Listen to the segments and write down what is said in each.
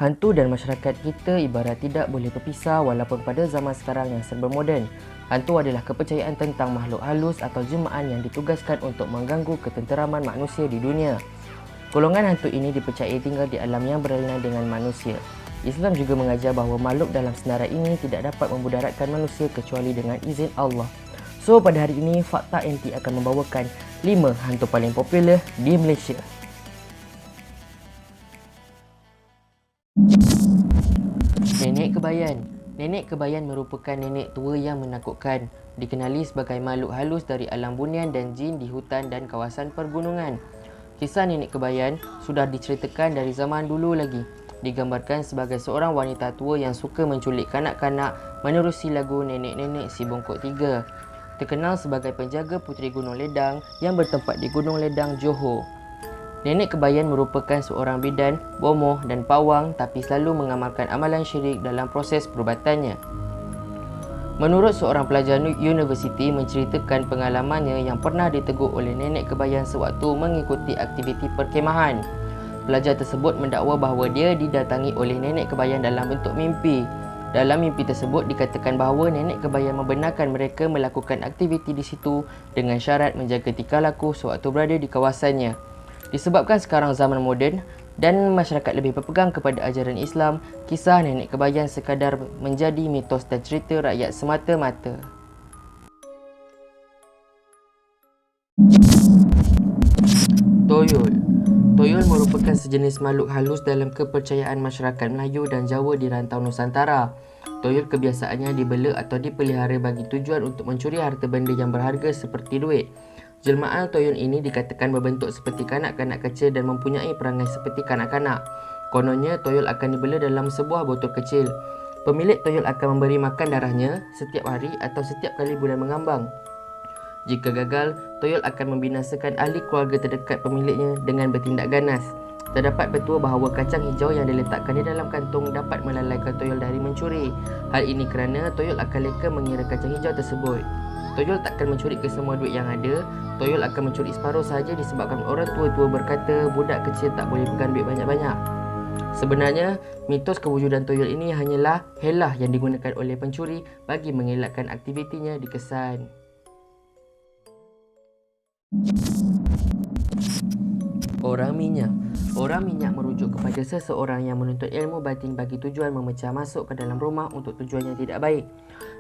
Hantu dan masyarakat kita ibarat tidak boleh berpisah walaupun pada zaman sekarang yang serba moden. Hantu adalah kepercayaan tentang makhluk halus atau jemaah yang ditugaskan untuk mengganggu ketenteraman manusia di dunia. Golongan hantu ini dipercayai tinggal di alam yang berlainan dengan manusia. Islam juga mengajar bahawa makhluk dalam senarai ini tidak dapat memudaratkan manusia kecuali dengan izin Allah. So, pada hari ini, Fakta NT akan membawakan 5 hantu paling popular di Malaysia. Nenek Kebayan. Nenek Kebayan merupakan nenek tua yang menakutkan. Dikenali sebagai makhluk halus dari alam bunian dan jin di hutan dan kawasan pergunungan. Kisah Nenek Kebayan sudah diceritakan dari zaman dulu lagi. Digambarkan sebagai seorang wanita tua yang suka menculik kanak-kanak menerusi lagu nenek-nenek si bongkok tiga. Terkenal sebagai penjaga Puteri Gunung Ledang yang bertempat di Gunung Ledang, Johor. Nenek Kebayan merupakan seorang bidan, bomoh dan pawang tapi selalu mengamalkan amalan syirik dalam proses perubatannya. Menurut seorang pelajar universiti menceritakan pengalamannya yang pernah ditegur oleh Nenek Kebayan sewaktu mengikuti aktiviti perkemahan. Pelajar tersebut mendakwa bahawa dia didatangi oleh Nenek Kebayan dalam bentuk mimpi. Dalam mimpi tersebut dikatakan bahawa Nenek Kebayan membenarkan mereka melakukan aktiviti di situ dengan syarat menjaga tingkah laku sewaktu berada di kawasannya. Disebabkan sekarang zaman moden dan masyarakat lebih berpegang kepada ajaran Islam, kisah Nenek Kebayan sekadar menjadi mitos dan cerita rakyat semata-mata. Toyol. Toyol merupakan sejenis makhluk halus dalam kepercayaan masyarakat Melayu dan Jawa di rantau Nusantara. Toyol kebiasaannya dibela atau dipelihara bagi tujuan untuk mencuri harta benda yang berharga seperti duit. Jelmaan toyol ini dikatakan berbentuk seperti kanak-kanak kecil dan mempunyai perangai seperti kanak-kanak. Kononnya, toyol akan dibela dalam sebuah botol kecil. Pemilik toyol akan memberi makan darahnya setiap hari atau setiap kali bulan mengambang. Jika gagal, toyol akan membinasakan ahli keluarga terdekat pemiliknya dengan bertindak ganas. Terdapat petua bahawa kacang hijau yang diletakkan di dalam kantung dapat melalaikan toyol dari mencuri. Hal ini kerana toyol akan leka mengira kacang hijau tersebut. Toyol takkan mencuri kesemua duit yang ada. Toyol akan mencuri separuh sahaja disebabkan orang tua-tua berkata budak kecil tak boleh pegang duit banyak-banyak. Sebenarnya, mitos kewujudan toyol ini hanyalah helah yang digunakan oleh pencuri bagi mengelakkan aktivitinya dikesan. Orang minyak. Orang minyak merujuk kepada seseorang yang menuntut ilmu batin bagi tujuan memecah masuk ke dalam rumah untuk tujuan yang tidak baik.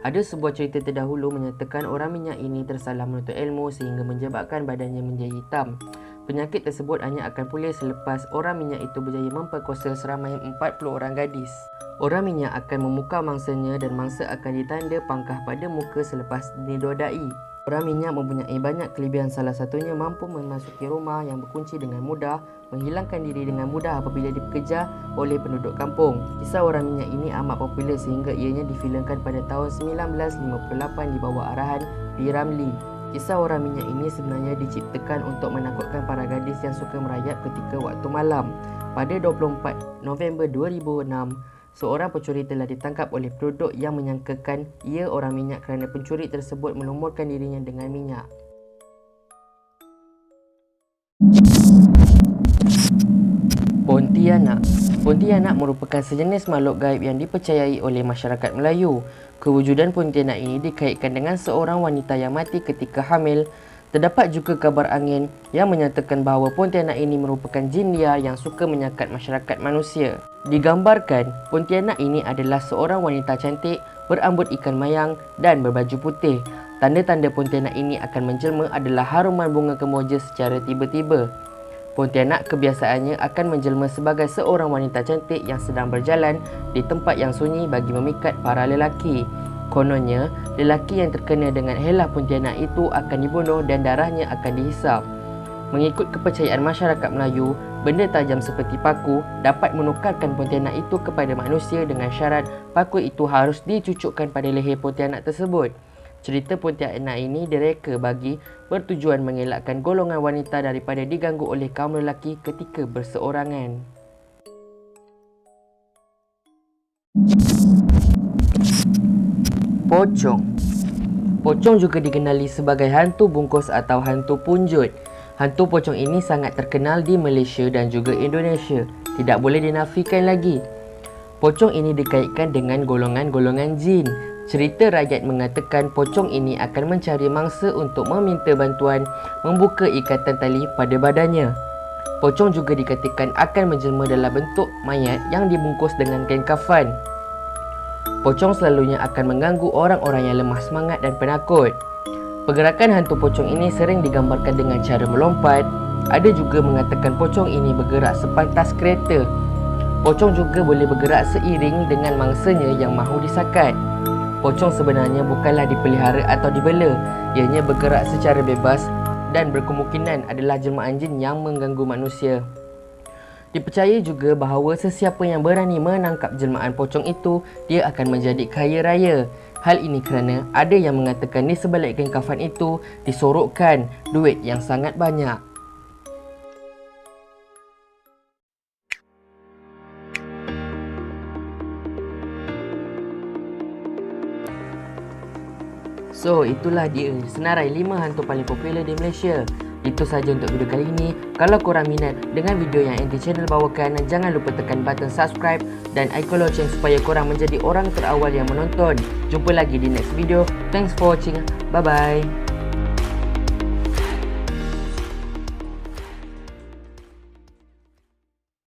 Ada sebuah cerita terdahulu menyatakan orang minyak ini tersalah menuntut ilmu sehingga menyebabkan badannya menjadi hitam. Penyakit tersebut hanya akan pulih selepas orang minyak itu berjaya memperkosa seramai 40 orang gadis. Orang minyak akan memukau mangsanya dan mangsa akan ditanda pangkah pada muka selepas dinodai. Orang minyak mempunyai banyak kelebihan, salah satunya mampu memasuki rumah yang berkunci dengan mudah, menghilangkan diri dengan mudah apabila dikejar oleh penduduk kampung. Kisah orang minyak ini amat popular sehingga ianya difilmkan pada tahun 1958 di bawah arahan P. Ramlee. Kisah orang minyak ini sebenarnya diciptakan untuk menakutkan para gadis yang suka merayap ketika waktu malam. Pada 24 November 2006, seorang pencuri telah ditangkap oleh penduduk yang menyangkakan ia orang minyak kerana pencuri tersebut melumurkan dirinya dengan minyak. Pontianak. Pontianak merupakan sejenis makhluk gaib yang dipercayai oleh masyarakat Melayu. Kewujudan Pontianak ini dikaitkan dengan seorang wanita yang mati ketika hamil. Terdapat juga kabar angin yang menyatakan bahawa Pontianak ini merupakan jin liar yang suka menyakat masyarakat manusia. Digambarkan, Pontianak ini adalah seorang wanita cantik, berambut ikan mayang dan berbaju putih. Tanda-tanda Pontianak ini akan menjelma adalah haruman bunga kemboja secara tiba-tiba. Pontianak kebiasaannya akan menjelma sebagai seorang wanita cantik yang sedang berjalan di tempat yang sunyi bagi memikat para lelaki. Kononnya, lelaki yang terkena dengan helah Pontianak itu akan dibunuh dan darahnya akan dihisap. Mengikut kepercayaan masyarakat Melayu, benda tajam seperti paku dapat menukarkan Pontianak itu kepada manusia dengan syarat paku itu harus dicucukkan pada leher Pontianak tersebut. Cerita Pontianak ini direka bagi bertujuan mengelakkan golongan wanita daripada diganggu oleh kaum lelaki ketika berseorangan. Pocong. Pocong juga dikenali sebagai hantu bungkus atau hantu punjut. Hantu pocong ini sangat terkenal di Malaysia dan juga Indonesia. Tidak boleh dinafikan lagi. Pocong ini dikaitkan dengan golongan-golongan jin. Cerita rakyat mengatakan pocong ini akan mencari mangsa untuk meminta bantuan membuka ikatan tali pada badannya. Pocong juga dikatakan akan menjelma dalam bentuk mayat yang dibungkus dengan kain kafan. Pocong selalunya akan mengganggu orang-orang yang lemah semangat dan penakut. Pergerakan hantu pocong ini sering digambarkan dengan cara melompat. Ada juga mengatakan pocong ini bergerak sepantas kereta. Pocong juga boleh bergerak seiring dengan mangsanya yang mahu disakat. Pocong sebenarnya bukanlah dipelihara atau dibela. Ianya bergerak secara bebas dan berkemungkinan adalah jelmaan jin yang mengganggu manusia. Dipercaya juga bahawa sesiapa yang berani menangkap jelmaan pocong itu, dia akan menjadi kaya raya. Hal ini kerana ada yang mengatakan di sebalik kain kafan itu disorokkan duit yang sangat banyak. So, itulah dia senarai 5 hantu paling popular di Malaysia. Itu sahaja untuk video kali ini. Kalau korang minat dengan video yang NT Channel bawakan, jangan lupa tekan button subscribe dan icon loceng supaya korang menjadi orang terawal yang menonton. Jumpa lagi di next video. Thanks for watching. Bye bye.